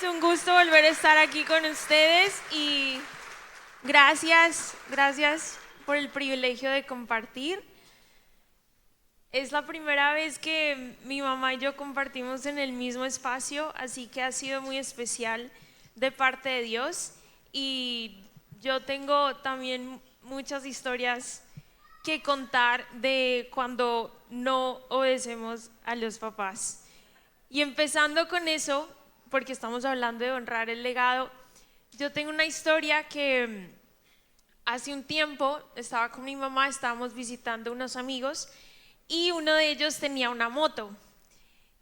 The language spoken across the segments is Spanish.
un gusto volver a estar aquí con ustedes y gracias por el privilegio de compartir. Es la primera vez que mi mamá y yo compartimos en el mismo espacio, así que ha sido muy especial de parte de Dios y yo tengo también muchas historias que contar de cuando no obedecemos a los papás. Y empezando con eso, porque estamos hablando de honrar el legado, yo tengo una historia que hace un tiempo estaba con mi mamá, estábamos visitando unos amigos y uno de ellos tenía una moto.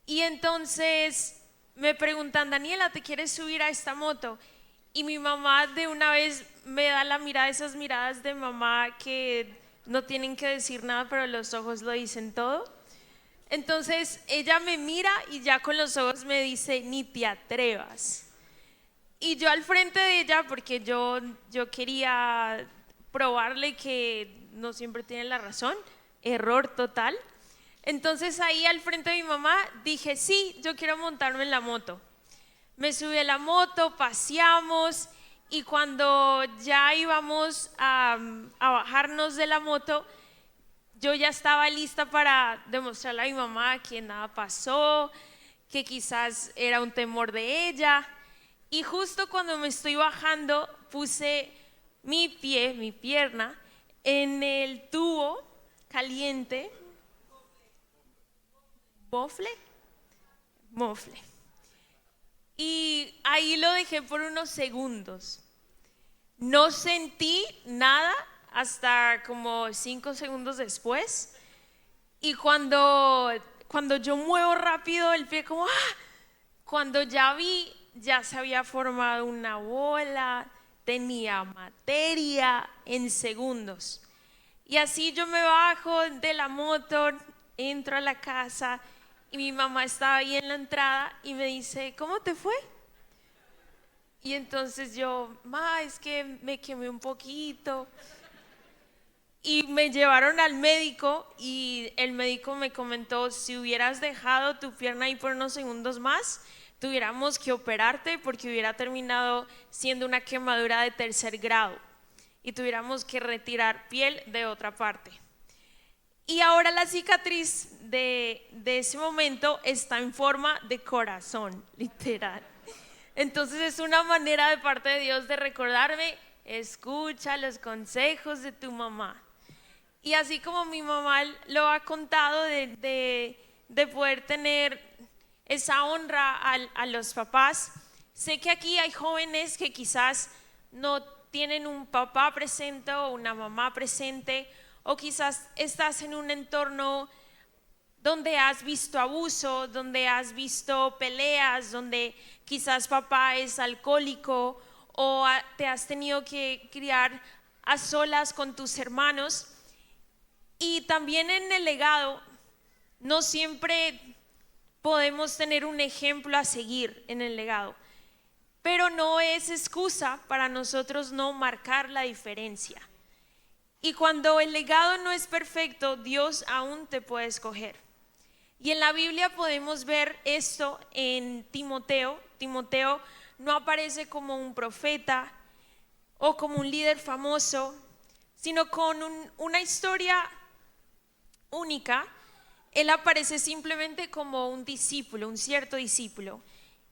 Y entonces me preguntan, Daniela, ¿te quieres subir a esta moto? Y mi mamá de una vez me da la mirada, esas miradas de mamá que no tienen que decir nada, pero los ojos lo dicen todo. Entonces ella me mira y ya con los ojos me dice, ni te atrevas. Y yo al frente de ella, porque yo quería probarle que no siempre tiene la razón, error total. Entonces ahí al frente de mi mamá dije, sí, yo quiero montarme en la moto. Me subí a la moto, paseamos y cuando ya íbamos a bajarnos de la moto, yo ya estaba lista para demostrarle a mi mamá que nada pasó, que quizás era un temor de ella. Y justo cuando me estoy bajando, puse mi pie, mi pierna, en el tubo caliente, mofle, mofle. Y ahí lo dejé por unos segundos. No sentí nada hasta como 5 segundos después. Y cuando yo muevo rápido el pie, como cuando ya vi, ya se había formado una bola, tenía materia en segundos. Y así yo me bajo de la moto, entro a la casa y mi mamá estaba ahí en la entrada y me dice, ¿cómo te fue? Y entonces yo, ma, es que me quemé un poquito. Y me llevaron al médico y el médico me comentó, si hubieras dejado tu pierna ahí por unos segundos más, tuviéramos que operarte porque hubiera terminado siendo una quemadura de 3er grado y tuviéramos que retirar piel de otra parte. Y ahora la cicatriz de ese momento está en forma de corazón, literal. Entonces es una manera de parte de Dios de recordarme, escucha los consejos de tu mamá. Y así como mi mamá lo ha contado de poder tener esa honra a los papás, sé que aquí hay jóvenes que quizás no tienen un papá presente o una mamá presente, o quizás estás en un entorno donde has visto abuso, donde has visto peleas, donde quizás papá es alcohólico o te has tenido que criar a solas con tus hermanos. Y también en el legado, no siempre podemos tener un ejemplo a seguir en el legado, pero no es excusa para nosotros no marcar la diferencia. Y cuando el legado no es perfecto, Dios aún te puede escoger. Y en la Biblia podemos ver esto en Timoteo. Timoteo no aparece como un profeta o como un líder famoso, sino con una historia única. Él aparece simplemente como un discípulo, un cierto discípulo.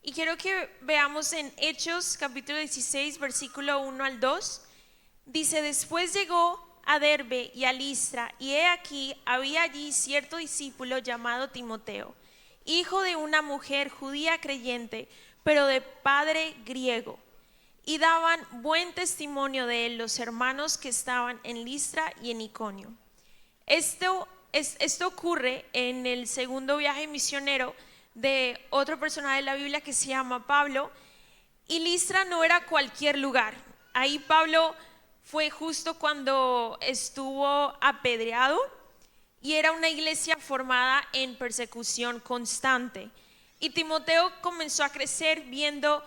Y quiero que veamos en Hechos capítulo 16, versículo 1 al 2. Dice, después llegó a Derbe y a Listra, y he aquí había allí cierto discípulo llamado Timoteo, hijo de una mujer judía creyente, pero de padre griego. Y daban buen testimonio de él los hermanos que estaban en Listra y en Iconio. Esto ocurre en el segundo viaje misionero de otro personaje de la Biblia que se llama Pablo. Y Listra no era cualquier lugar. Ahí Pablo fue justo cuando estuvo apedreado y era una iglesia formada en persecución constante. Y Timoteo comenzó a crecer viendo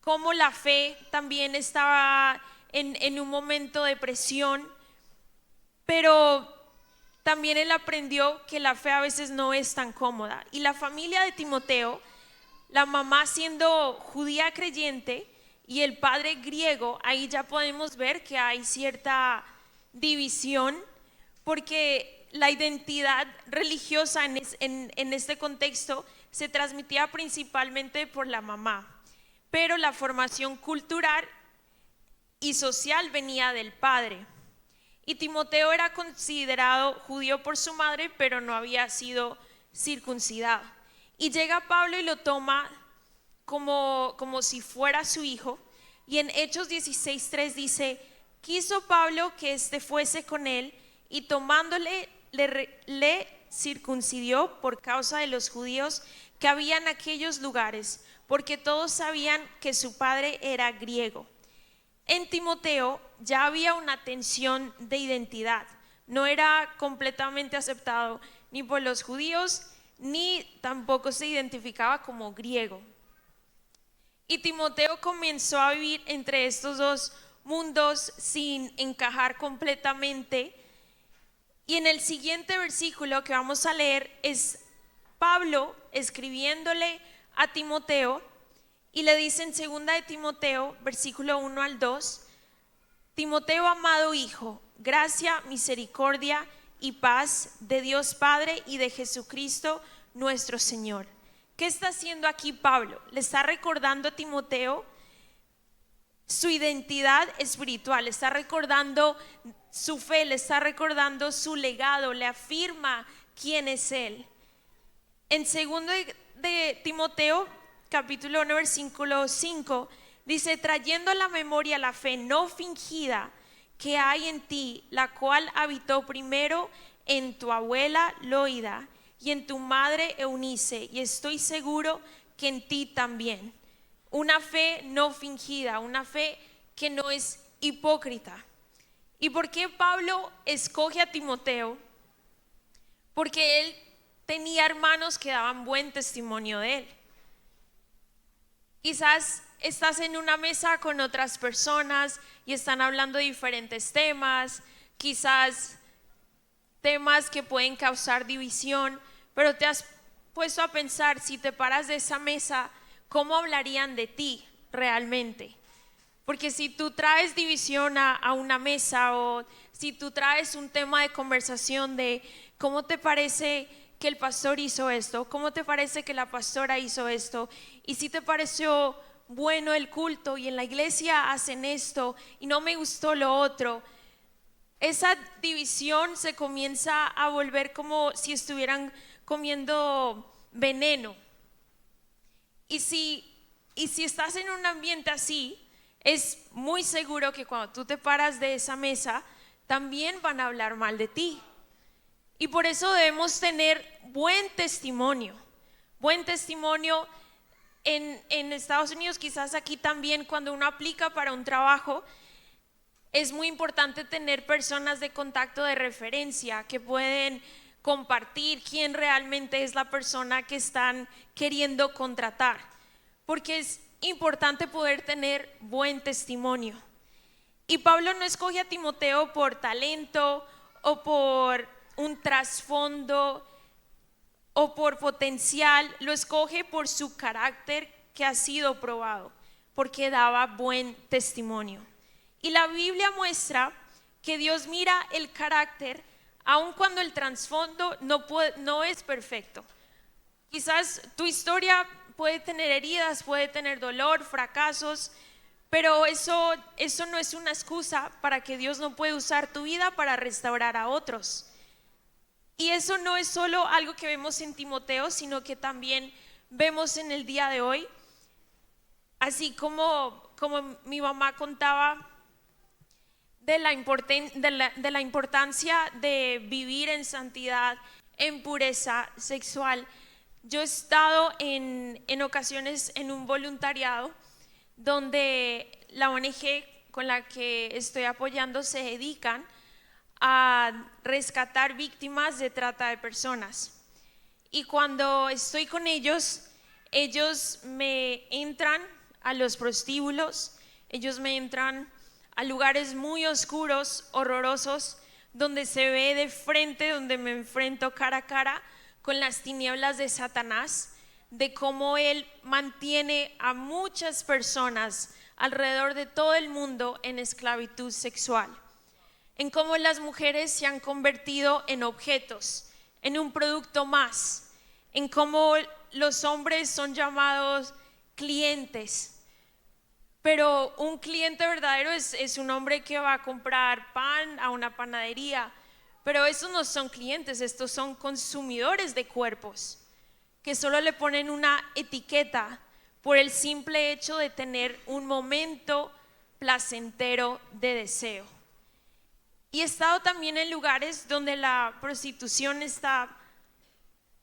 cómo la fe también estaba en un momento de presión, pero también él aprendió que la fe a veces no es tan cómoda. Y la familia de Timoteo, la mamá siendo judía creyente y el padre griego, ahí ya podemos ver que hay cierta división, porque la identidad religiosa en este contexto se transmitía principalmente por la mamá, pero la formación cultural y social venía del padre. Y Timoteo era considerado judío por su madre, pero no había sido circuncidado. Y llega Pablo y lo toma como si fuera su hijo. Y en Hechos 16:3 dice: quiso Pablo que éste fuese con él, y tomándole le circuncidió por causa de los judíos que había en aquellos lugares, porque todos sabían que su padre era griego. En Timoteo ya había una tensión de identidad. No era completamente aceptado ni por los judíos, ni tampoco se identificaba como griego. Y Timoteo comenzó a vivir entre estos dos mundos sin encajar completamente. Y en el siguiente versículo que vamos a leer es Pablo escribiéndole a Timoteo, y le dice en 2 de Timoteo, versículo 1 al 2: Timoteo, amado hijo, gracia, misericordia y paz de Dios Padre y de Jesucristo nuestro Señor. ¿Qué está haciendo aquí Pablo? Le está recordando a Timoteo su identidad espiritual, le está recordando su fe, le está recordando su legado, le afirma quién es él. En 2 de Timoteo, capítulo 1, versículo 5, dice: trayendo a la memoria la fe no fingida que hay en ti, la cual habitó primero en tu abuela Loida y en tu madre Eunice, y estoy seguro que en ti también. Una fe no fingida, una fe que no es hipócrita. ¿Y por qué Pablo escoge a Timoteo? Porque él tenía hermanos que daban buen testimonio de él. Quizás estás en una mesa con otras personas y están hablando de diferentes temas, quizás temas que pueden causar división, pero te has puesto a pensar, si te paras de esa mesa, ¿cómo hablarían de ti realmente? Porque si tú traes división a una mesa, o si tú traes un tema de conversación de cómo te parece que el pastor hizo esto, cómo te parece que la pastora hizo esto, y si te pareció bueno el culto y en la iglesia hacen esto y no me gustó lo otro, esa división se comienza a volver como si estuvieran comiendo veneno. Y si estás en un ambiente así, es muy seguro que cuando tú te paras de esa mesa, también van a hablar mal de ti. Y por eso debemos tener buen testimonio. Buen testimonio en Estados Unidos, quizás aquí también, cuando uno aplica para un trabajo, es muy importante tener personas de contacto de referencia que pueden compartir quién realmente es la persona que están queriendo contratar, porque es importante poder tener buen testimonio. Y Pablo no escoge a Timoteo por talento o por un trasfondo o por potencial, lo escoge por su carácter que ha sido probado, porque daba buen testimonio. Y la Biblia muestra que Dios mira el carácter aun cuando el trasfondo no es perfecto. Quizás tu historia puede tener heridas, puede tener dolor, fracasos, pero eso no es una excusa para que Dios no pueda usar tu vida para restaurar a otros. Y eso no es solo algo que vemos en Timoteo, sino que también vemos en el día de hoy. Así como mi mamá contaba de la importancia de vivir en santidad, en pureza sexual. Yo he estado en ocasiones en un voluntariado donde la ONG con la que estoy apoyando se dedican a rescatar víctimas de trata de personas. Y cuando estoy con ellos, ellos me entran a los prostíbulos, ellos me entran a lugares muy oscuros, horrorosos, donde se ve de frente, donde me enfrento cara a cara con las tinieblas de Satanás, de cómo él mantiene a muchas personas alrededor de todo el mundo en esclavitud sexual, en cómo las mujeres se han convertido en objetos, en un producto más, en cómo los hombres son llamados clientes. Pero un cliente verdadero es un hombre que va a comprar pan a una panadería, pero estos no son clientes, estos son consumidores de cuerpos que solo le ponen una etiqueta por el simple hecho de tener un momento placentero de deseo. Y he estado también en lugares donde la prostitución está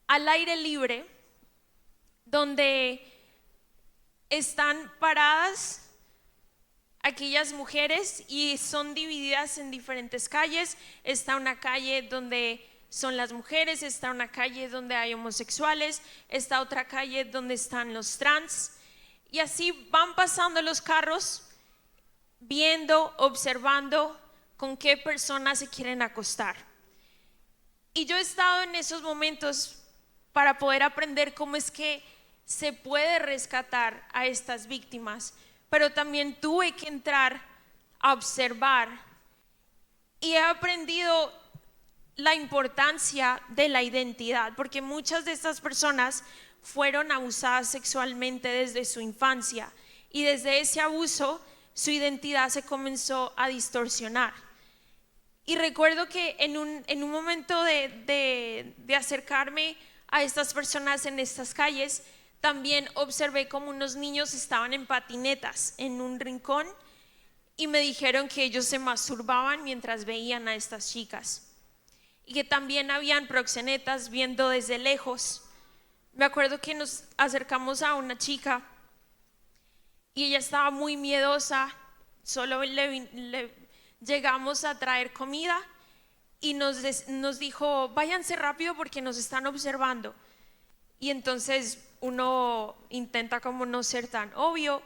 al aire libre, donde están paradas aquellas mujeres y son divididas en diferentes calles. Está una calle donde son las mujeres, está una calle donde hay homosexuales, está otra calle donde están los trans, y así van pasando los carros viendo, observando con qué personas se quieren acostar. Y yo he estado en esos momentos para poder aprender cómo es que se puede rescatar a estas víctimas, pero también tuve que entrar a observar, y he aprendido la importancia de la identidad, porque muchas de estas personas fueron abusadas sexualmente desde su infancia, y desde ese abuso su identidad se comenzó a distorsionar. Y recuerdo que en un momento de acercarme a estas personas en estas calles, también observé como unos niños estaban en patinetas en un rincón, y me dijeron que ellos se masturbaban mientras veían a estas chicas, y que también habían proxenetas viendo desde lejos. Me acuerdo que nos acercamos a una chica y ella estaba muy miedosa, solo le llegamos a traer comida y nos dijo: váyanse rápido porque nos están observando. Y entonces uno intenta como no ser tan obvio,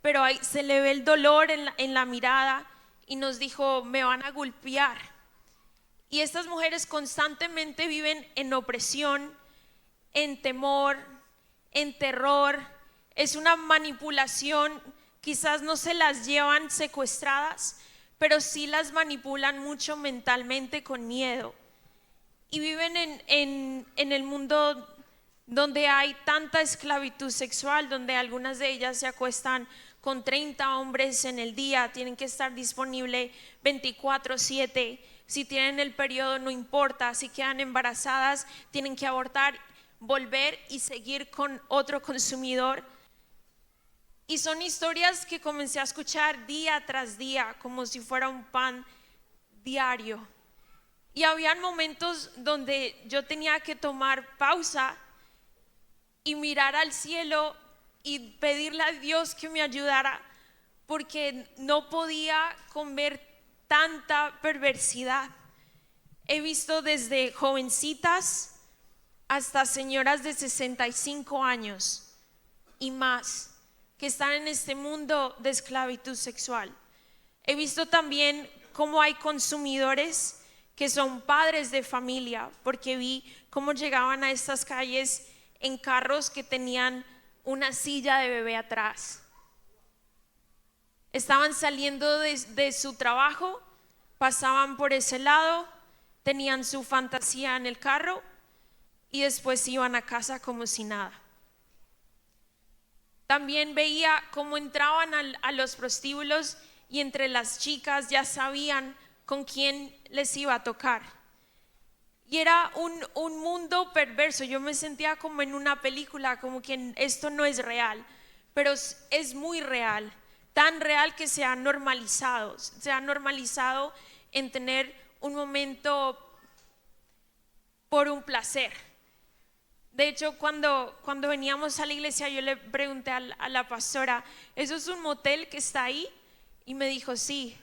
pero ahí se le ve el dolor en la mirada, y nos dijo: me van a golpear. Y estas mujeres constantemente viven en opresión, en temor, en terror. Es una manipulación. Quizás no se las llevan secuestradas, pero sí las manipulan mucho mentalmente con miedo. Y viven en el mundo donde hay tanta esclavitud sexual, donde algunas de ellas se acuestan con 30 hombres en el día, tienen que estar disponibles 24/7. Si tienen el periodo no importa, si quedan embarazadas tienen que abortar, volver y seguir con otro consumidor. Y son historias que comencé a escuchar día tras día como si fuera un pan diario. Y habían momentos donde yo tenía que tomar pausa y mirar al cielo y pedirle a Dios que me ayudara, porque no podía con ver tanta perversidad. He visto desde jovencitas hasta señoras de 65 años y más que están en este mundo de esclavitud sexual. He visto también cómo hay consumidores que son padres de familia, porque vi cómo llegaban a estas calles en carros que tenían una silla de bebé atrás. Estaban saliendo de su trabajo, pasaban por ese lado, tenían su fantasía en el carro y después iban a casa como si nada. También veía cómo entraban a los prostíbulos y entre las chicas ya sabían con quién les iba a tocar. Y era un mundo perverso. Yo me sentía como en una película, como que esto no es real, pero es muy real, tan real que se ha normalizado en tener un momento por un placer. De hecho, cuando veníamos a la iglesia, yo le pregunté a la pastora: ¿eso es un motel que está ahí? Y me dijo: sí,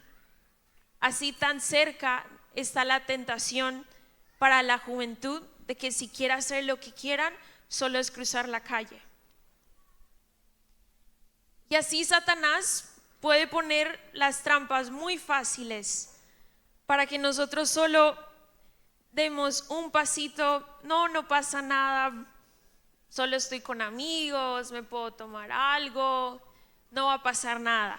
así tan cerca está la tentación para la juventud de que si quiere hacer lo que quieran, solo es cruzar la calle. Y así Satanás puede poner las trampas muy fáciles para que nosotros solo demos un pasito: no pasa nada, solo estoy con amigos, me puedo tomar algo, no va a pasar nada.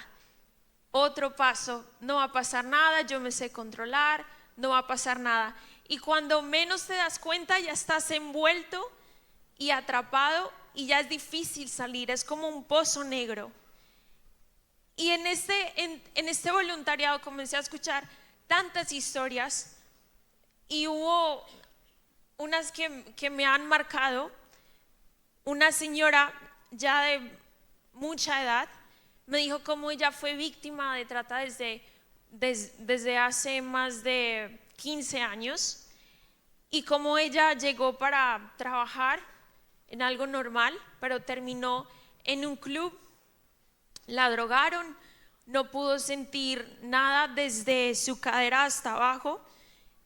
Otro paso, no va a pasar nada, yo me sé controlar, no va a pasar nada. Y cuando menos te das cuenta ya estás envuelto y atrapado y ya es difícil salir, es como un pozo negro. Y en este voluntariado comencé a escuchar tantas historias y hubo unas que me han marcado. Una señora ya de mucha edad me dijo cómo ella fue víctima de trata desde hace más de 15 años y cómo ella llegó para trabajar en algo normal, pero terminó en un club, la drogaron, no pudo sentir nada desde su cadera hasta abajo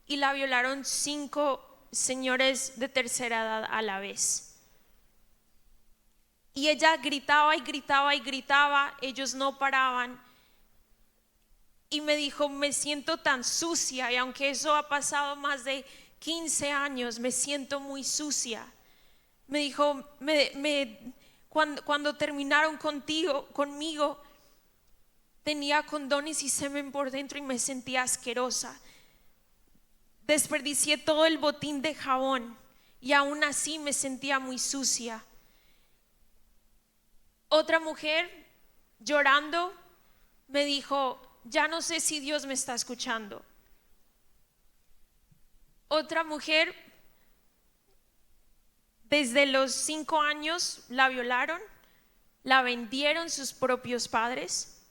y la violaron 5 señores de tercera edad a la vez. Y ella gritaba y gritaba y gritaba, ellos no paraban. Y me dijo, me siento tan sucia, y aunque eso ha pasado más de 15 años, me siento muy sucia. Me dijo, cuando terminaron conmigo, tenía condones y semen por dentro y me sentía asquerosa. Desperdicié todo el botín de jabón y aún así me sentía muy sucia. Otra mujer llorando me dijo, ya no sé si Dios me está escuchando. Otra mujer, desde los 5 años la violaron, la vendieron sus propios padres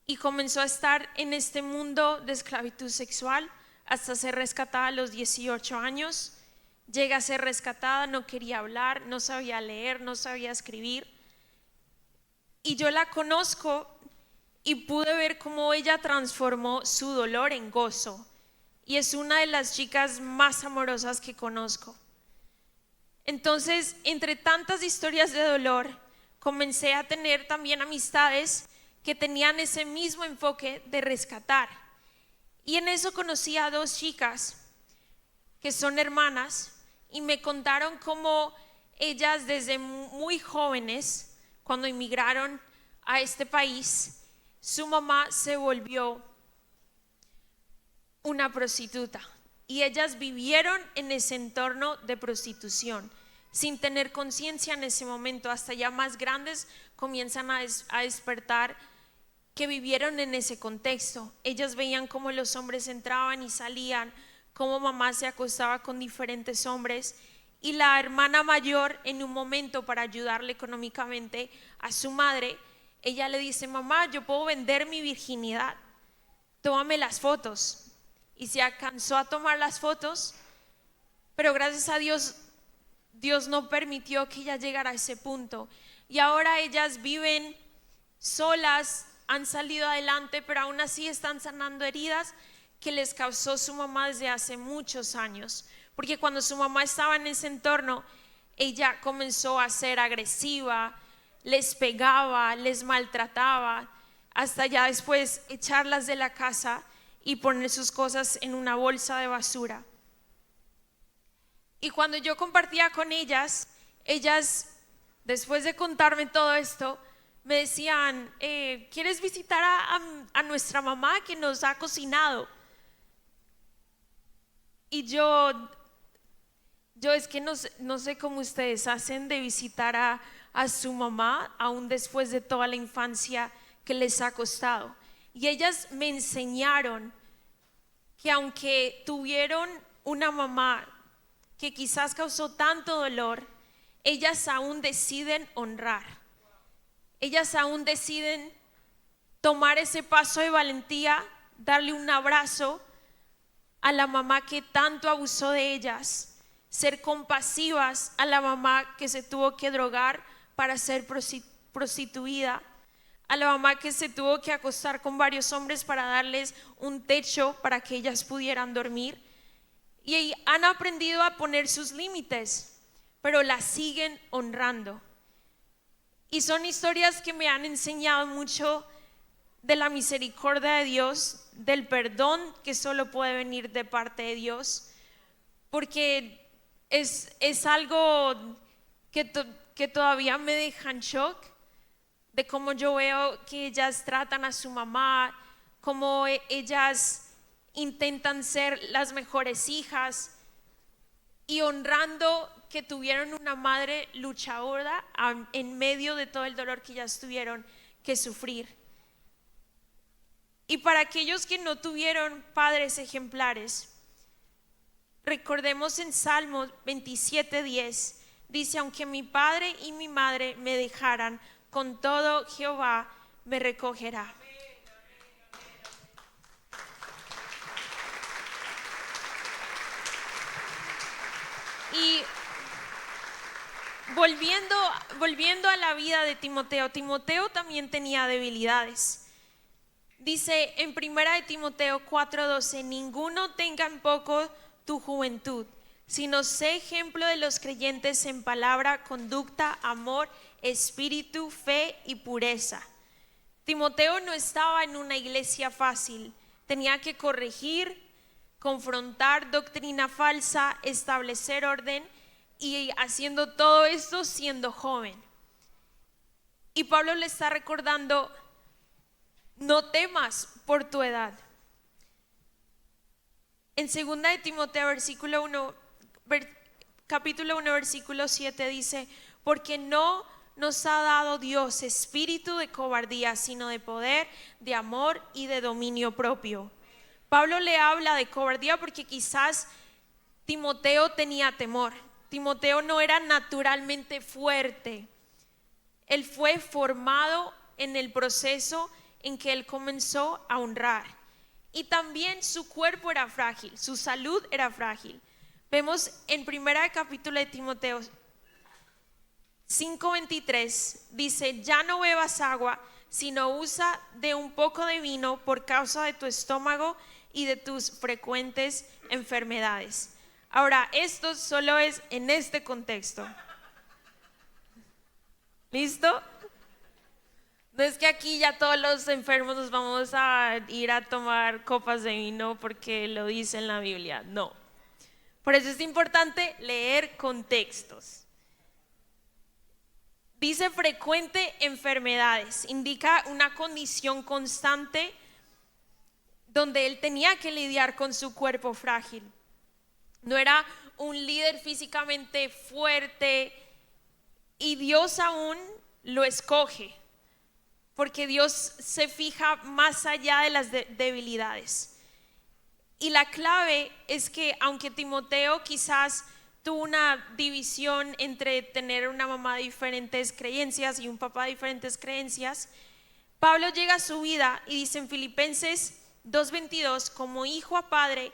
y comenzó a estar en este mundo de esclavitud sexual hasta ser rescatada a los 18 años. Llega a ser rescatada, no quería hablar, no sabía leer, no sabía escribir. Y yo la conozco y pude ver cómo ella transformó su dolor en gozo. Y es una de las chicas más amorosas que conozco. Entonces, entre tantas historias de dolor, comencé a tener también amistades que tenían ese mismo enfoque de rescatar. Y en eso conocí a 2 chicas que son hermanas y me contaron cómo ellas desde muy jóvenes, cuando emigraron a este país, su mamá se volvió una prostituta y ellas vivieron en ese entorno de prostitución sin tener conciencia en ese momento. Hasta ya más grandes comienzan a despertar que vivieron en ese contexto. Ellas veían cómo los hombres entraban y salían, cómo mamá se acostaba con diferentes hombres. Y la hermana mayor, en un momento para ayudarle económicamente a su madre, ella le dice, mamá, yo puedo vender mi virginidad, tómame las fotos. Y se alcanzó a tomar las fotos, pero gracias a Dios, Dios no permitió que ella llegara a ese punto. Y ahora ellas viven solas, han salido adelante, pero aún así están sanando heridas que les causó su mamá desde hace muchos años. Porque cuando su mamá estaba en ese entorno, ella comenzó a ser agresiva, les pegaba, les maltrataba, hasta ya después echarlas de la casa y poner sus cosas en una bolsa de basura. Y cuando yo compartía con ellas, después de contarme todo esto, me decían, ¿quieres visitar a nuestra mamá que nos ha cocinado? Y yo es que no sé cómo ustedes hacen de visitar a su mamá aún después de toda la infancia que les ha costado. Y ellas me enseñaron que aunque tuvieron una mamá que quizás causó tanto dolor, ellas aún deciden honrar. Ellas aún deciden tomar ese paso de valentía, darle un abrazo a la mamá que tanto abusó de ellas, ser compasivas a la mamá que se tuvo que drogar para ser prostituida, a la mamá que se tuvo que acostar con varios hombres para darles un techo para que ellas pudieran dormir. Y han aprendido a poner sus límites, pero las siguen honrando. Y son historias que me han enseñado mucho de la misericordia de Dios, del perdón que solo puede venir de parte de Dios, porque es algo que todavía me dejan shock de cómo yo veo que ellas tratan a su mamá, cómo ellas intentan ser las mejores hijas y honrando que tuvieron una madre luchadora en medio de todo el dolor que ellas tuvieron que sufrir. Y para aquellos que no tuvieron padres ejemplares, recordemos en Salmos 27:10, dice: aunque mi padre y mi madre me dejaran, con todo Jehová me recogerá. Y volviendo a la vida de Timoteo, Timoteo también tenía debilidades. Dice en 1 Timoteo 4:12: ninguno tenga en poco tu juventud, sino sé ejemplo de los creyentes en palabra, conducta, amor, espíritu, fe y pureza. Timoteo no estaba en una iglesia fácil, tenía que corregir, confrontar doctrina falsa, establecer orden, y haciendo todo esto siendo joven. Y Pablo le está recordando: no temas por tu edad. En 2 de Timoteo capítulo 1 versículo 7 dice: porque no nos ha dado Dios espíritu de cobardía, sino de poder, de amor y de dominio propio. Pablo le habla de cobardía porque quizás Timoteo tenía temor. Timoteo no era naturalmente fuerte. Él fue formado en el proceso en que él comenzó a honrar. Y también su cuerpo era frágil, su salud era frágil. Vemos en primera capítulo de Timoteo 5:23, dice: ya no bebas agua, sino usa de un poco de vino por causa de tu estómago y de tus frecuentes enfermedades. Ahora, esto solo es en este contexto. ¿Listo? No es que aquí ya todos los enfermos nos vamos a ir a tomar copas de vino porque lo dice en la Biblia. No. Por eso es importante leer contextos. Dice frecuente enfermedades, indica una condición constante donde él tenía que lidiar con su cuerpo frágil. No era un líder físicamente fuerte, y Dios aún lo escoge, porque Dios se fija más allá de las debilidades. Y la clave es que aunque Timoteo quizás tuvo una división entre tener una mamá de diferentes creencias y un papá de diferentes creencias, Pablo llega a su vida y dice en Filipenses 2:22: como hijo a padre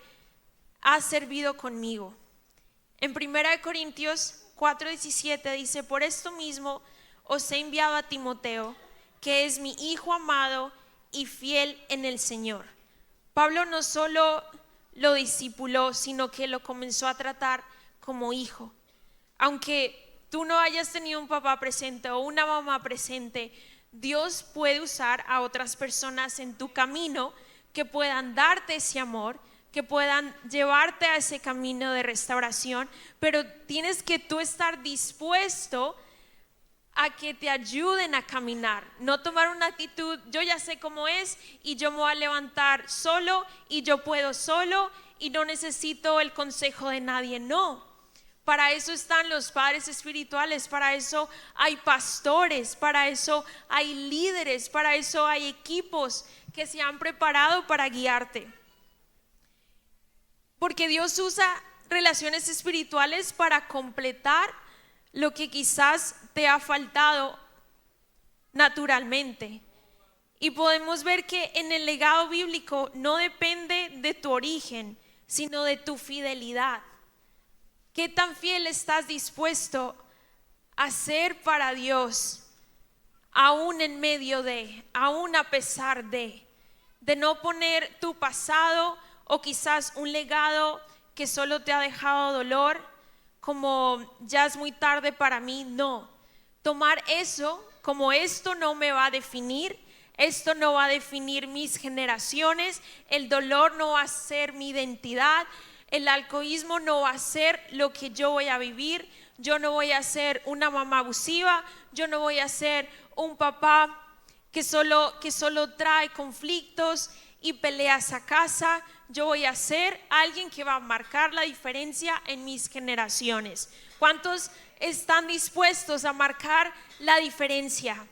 has servido conmigo. En 1 Corintios 4:17 dice: por esto mismo os he enviado a Timoteo, que es mi hijo amado y fiel en el Señor. Pablo no solo lo discipuló, sino que lo comenzó a tratar como hijo. Aunque tú no hayas tenido un papá presente o una mamá presente, Dios puede usar a otras personas en tu camino que puedan darte ese amor, que puedan llevarte a ese camino de restauración, pero tienes que tú estar dispuesto a que te ayuden a caminar, no tomar una actitud: yo ya sé cómo es y yo me voy a levantar solo y yo puedo solo y no necesito el consejo de nadie. No, para eso están los padres espirituales, para eso hay pastores, para eso hay líderes, para eso hay equipos que se han preparado para guiarte. Porque Dios usa relaciones espirituales para completar lo que quizás te ha faltado naturalmente. Y podemos ver que en el legado bíblico no depende de tu origen, sino de tu fidelidad. ¿Qué tan fiel estás dispuesto a ser para Dios, aún en medio de, aún a pesar de no poner tu pasado o quizás un legado que solo te ha dejado dolor, como ya es muy tarde para mí? No, tomar eso como: esto no me va a definir, esto no va a definir mis generaciones, el dolor no va a ser mi identidad, el alcoholismo no va a ser lo que yo voy a vivir. Yo no voy a ser una mamá abusiva, yo no voy a ser un papá que solo trae conflictos y peleas a casa. Yo voy a ser alguien que va a marcar la diferencia en mis generaciones. ¿Cuántos están dispuestos a marcar la diferencia?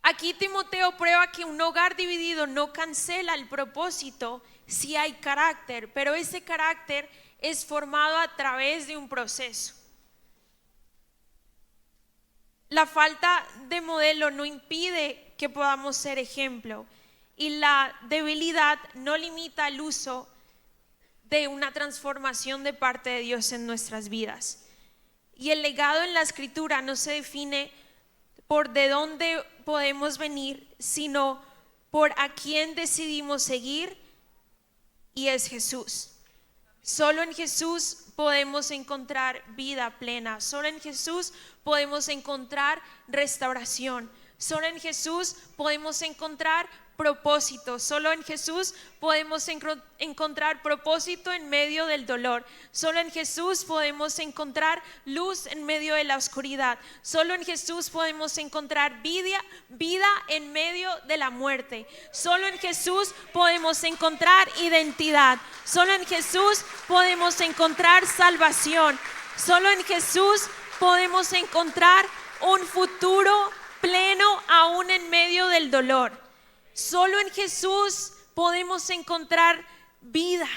Aquí Timoteo prueba que un hogar dividido no cancela el propósito si hay carácter, pero ese carácter es formado a través de un proceso. La falta de modelo no impide que podamos ser ejemplo, y la debilidad no limita el uso de una transformación de parte de Dios en nuestras vidas. Y el legado en la Escritura no se define por de dónde podemos venir, sino por a quién decidimos seguir, y es Jesús. Solo en Jesús podemos encontrar vida plena. Solo en Jesús podemos encontrar restauración. Solo en Jesús podemos encontrar propósito. Solo en Jesús podemos encontrar propósito en medio del dolor. Solo en Jesús podemos encontrar luz en medio de la oscuridad. Solo en Jesús podemos encontrar vida en medio de la muerte. Solo en Jesús podemos encontrar identidad. Solo en Jesús podemos encontrar salvación. Solo en Jesús podemos encontrar un futuro pleno aún en medio del dolor. Solo en Jesús podemos encontrar vida.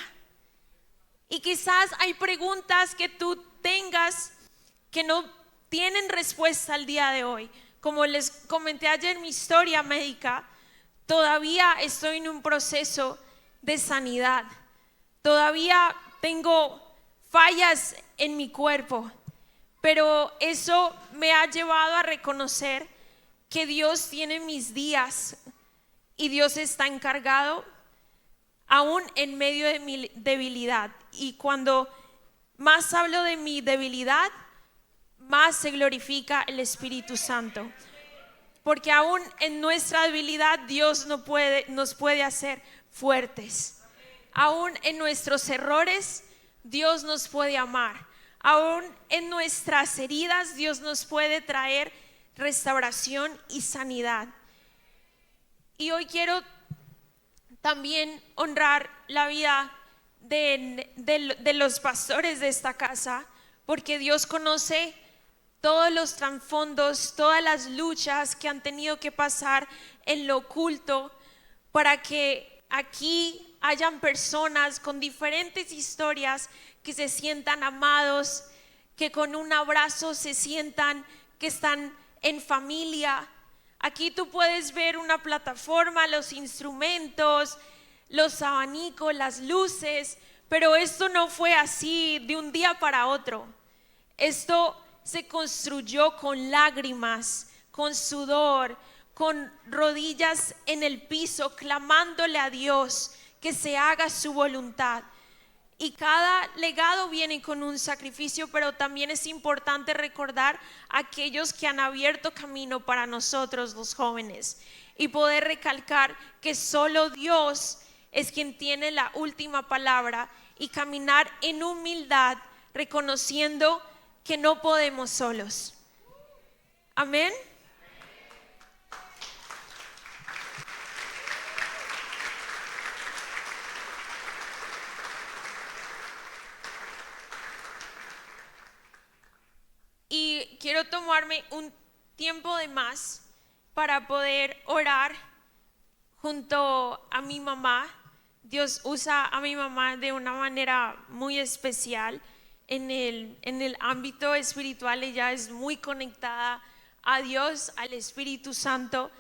Y quizás hay preguntas que tú tengas que no tienen respuesta al día de hoy. Como les comenté ayer en mi historia médica, todavía estoy en un proceso de sanidad. Todavía tengo fallas en mi cuerpo, pero eso me ha llevado a reconocer que Dios tiene mis días. Y Dios está encargado aún en medio de mi debilidad. Y cuando más hablo de mi debilidad, más se glorifica el Espíritu Santo. Porque aún en nuestra debilidad Dios nos puede hacer fuertes. Aún en nuestros errores Dios nos puede amar. Aún en nuestras heridas Dios nos puede traer restauración y sanidad. Y hoy quiero también honrar la vida de los pastores de esta casa, porque Dios conoce todos los trasfondos, todas las luchas que han tenido que pasar en lo oculto para que aquí hayan personas con diferentes historias que se sientan amados, que con un abrazo se sientan que están en familia. Aquí tú puedes ver una plataforma, los instrumentos, los abanicos, las luces, pero esto no fue así de un día para otro. Esto se construyó con lágrimas, con sudor, con rodillas en el piso, clamándole a Dios que se haga su voluntad. Y cada legado viene con un sacrificio, pero también es importante recordar a aquellos que han abierto camino para nosotros los jóvenes y poder recalcar que solo Dios es quien tiene la última palabra, y caminar en humildad reconociendo que no podemos solos. Amén. Y quiero tomarme un tiempo de más para poder orar junto a mi mamá. Dios usa a mi mamá de una manera muy especial en el ámbito espiritual. Ella es muy conectada a Dios, al Espíritu Santo,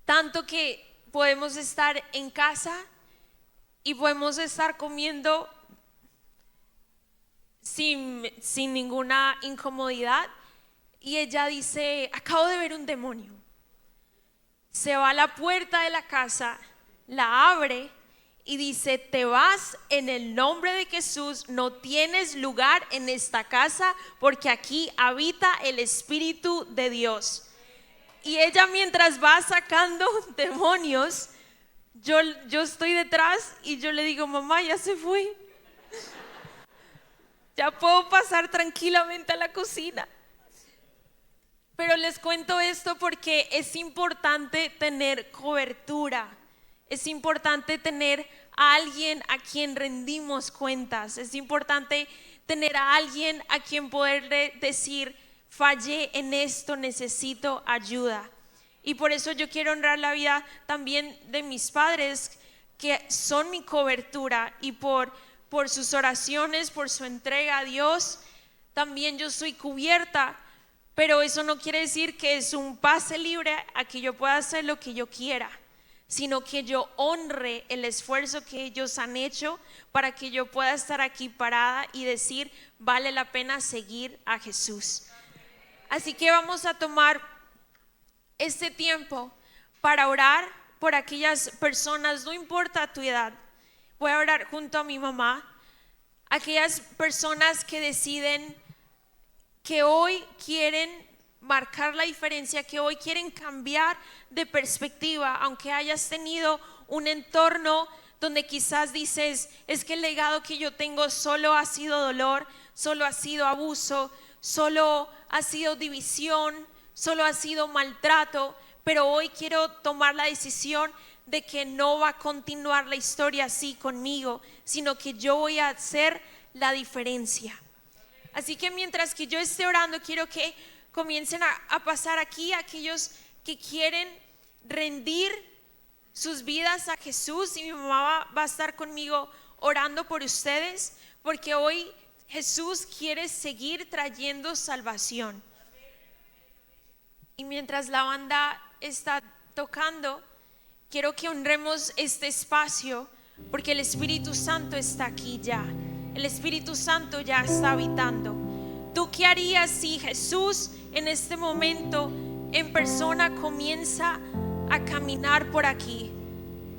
tanto que podemos estar en casa y podemos estar comiendo sin ninguna incomodidad, y ella dice: acabo de ver un demonio. Se va a la puerta de la casa, la abre y dice: te vas en el nombre de Jesús, no tienes lugar en esta casa porque aquí habita el Espíritu de Dios. Y ella, mientras va sacando demonios, yo estoy detrás y yo le digo, mamá, ya se fue. Ya puedo pasar tranquilamente a la cocina. Pero les cuento esto porque es importante tener cobertura. Es importante tener a alguien a quien rendimos cuentas. Es importante tener a alguien a quien poderle decir, fallé en esto, necesito ayuda. Y por eso yo quiero honrar la vida también de mis padres, que son mi cobertura, y por sus oraciones, por su entrega a Dios, también yo soy cubierta. Pero eso no quiere decir que es un pase libre a que yo pueda hacer lo que yo quiera, sino que yo honre el esfuerzo que ellos han hecho para que yo pueda estar aquí parada y decir, vale la pena seguir a Jesús. Así que vamos a tomar este tiempo para orar por aquellas personas, no importa tu edad. Voy a orar junto a mi mamá, aquellas personas que deciden que hoy quieren marcar la diferencia, que hoy quieren cambiar de perspectiva, aunque hayas tenido un entorno donde quizás dices, es que el legado que yo tengo solo ha sido dolor, solo ha sido abuso, solo ha sido división, solo ha sido maltrato, pero hoy quiero tomar la decisión de que no va a continuar la historia así conmigo, sino que yo voy a hacer la diferencia. Así que mientras que yo esté orando, quiero que comiencen a pasar aquí aquellos que quieren rendir sus vidas a Jesús, y mi mamá va a estar conmigo orando por ustedes, porque hoy Jesús quiere seguir trayendo salvación. Y mientras la banda está tocando, quiero que honremos este espacio, porque el Espíritu Santo está aquí ya. El Espíritu Santo ya está habitando. ¿Tú qué harías si Jesús en este momento en persona comienza a caminar por aquí?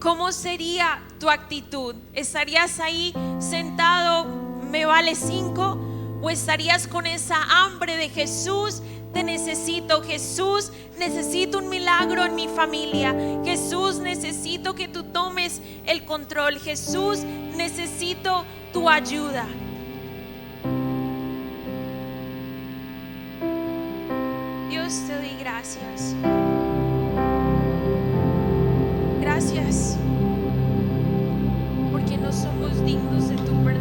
¿Cómo sería tu actitud? ¿Estarías ahí sentado, me vale 5? ¿O estarías con esa hambre de Jesús? Te necesito, Jesús, necesito un milagro en mi familia. Jesús, necesito que tú tomes el control. Jesús, necesito tu ayuda. Dios, te doy gracias. Gracias porque no somos dignos de tu perdón.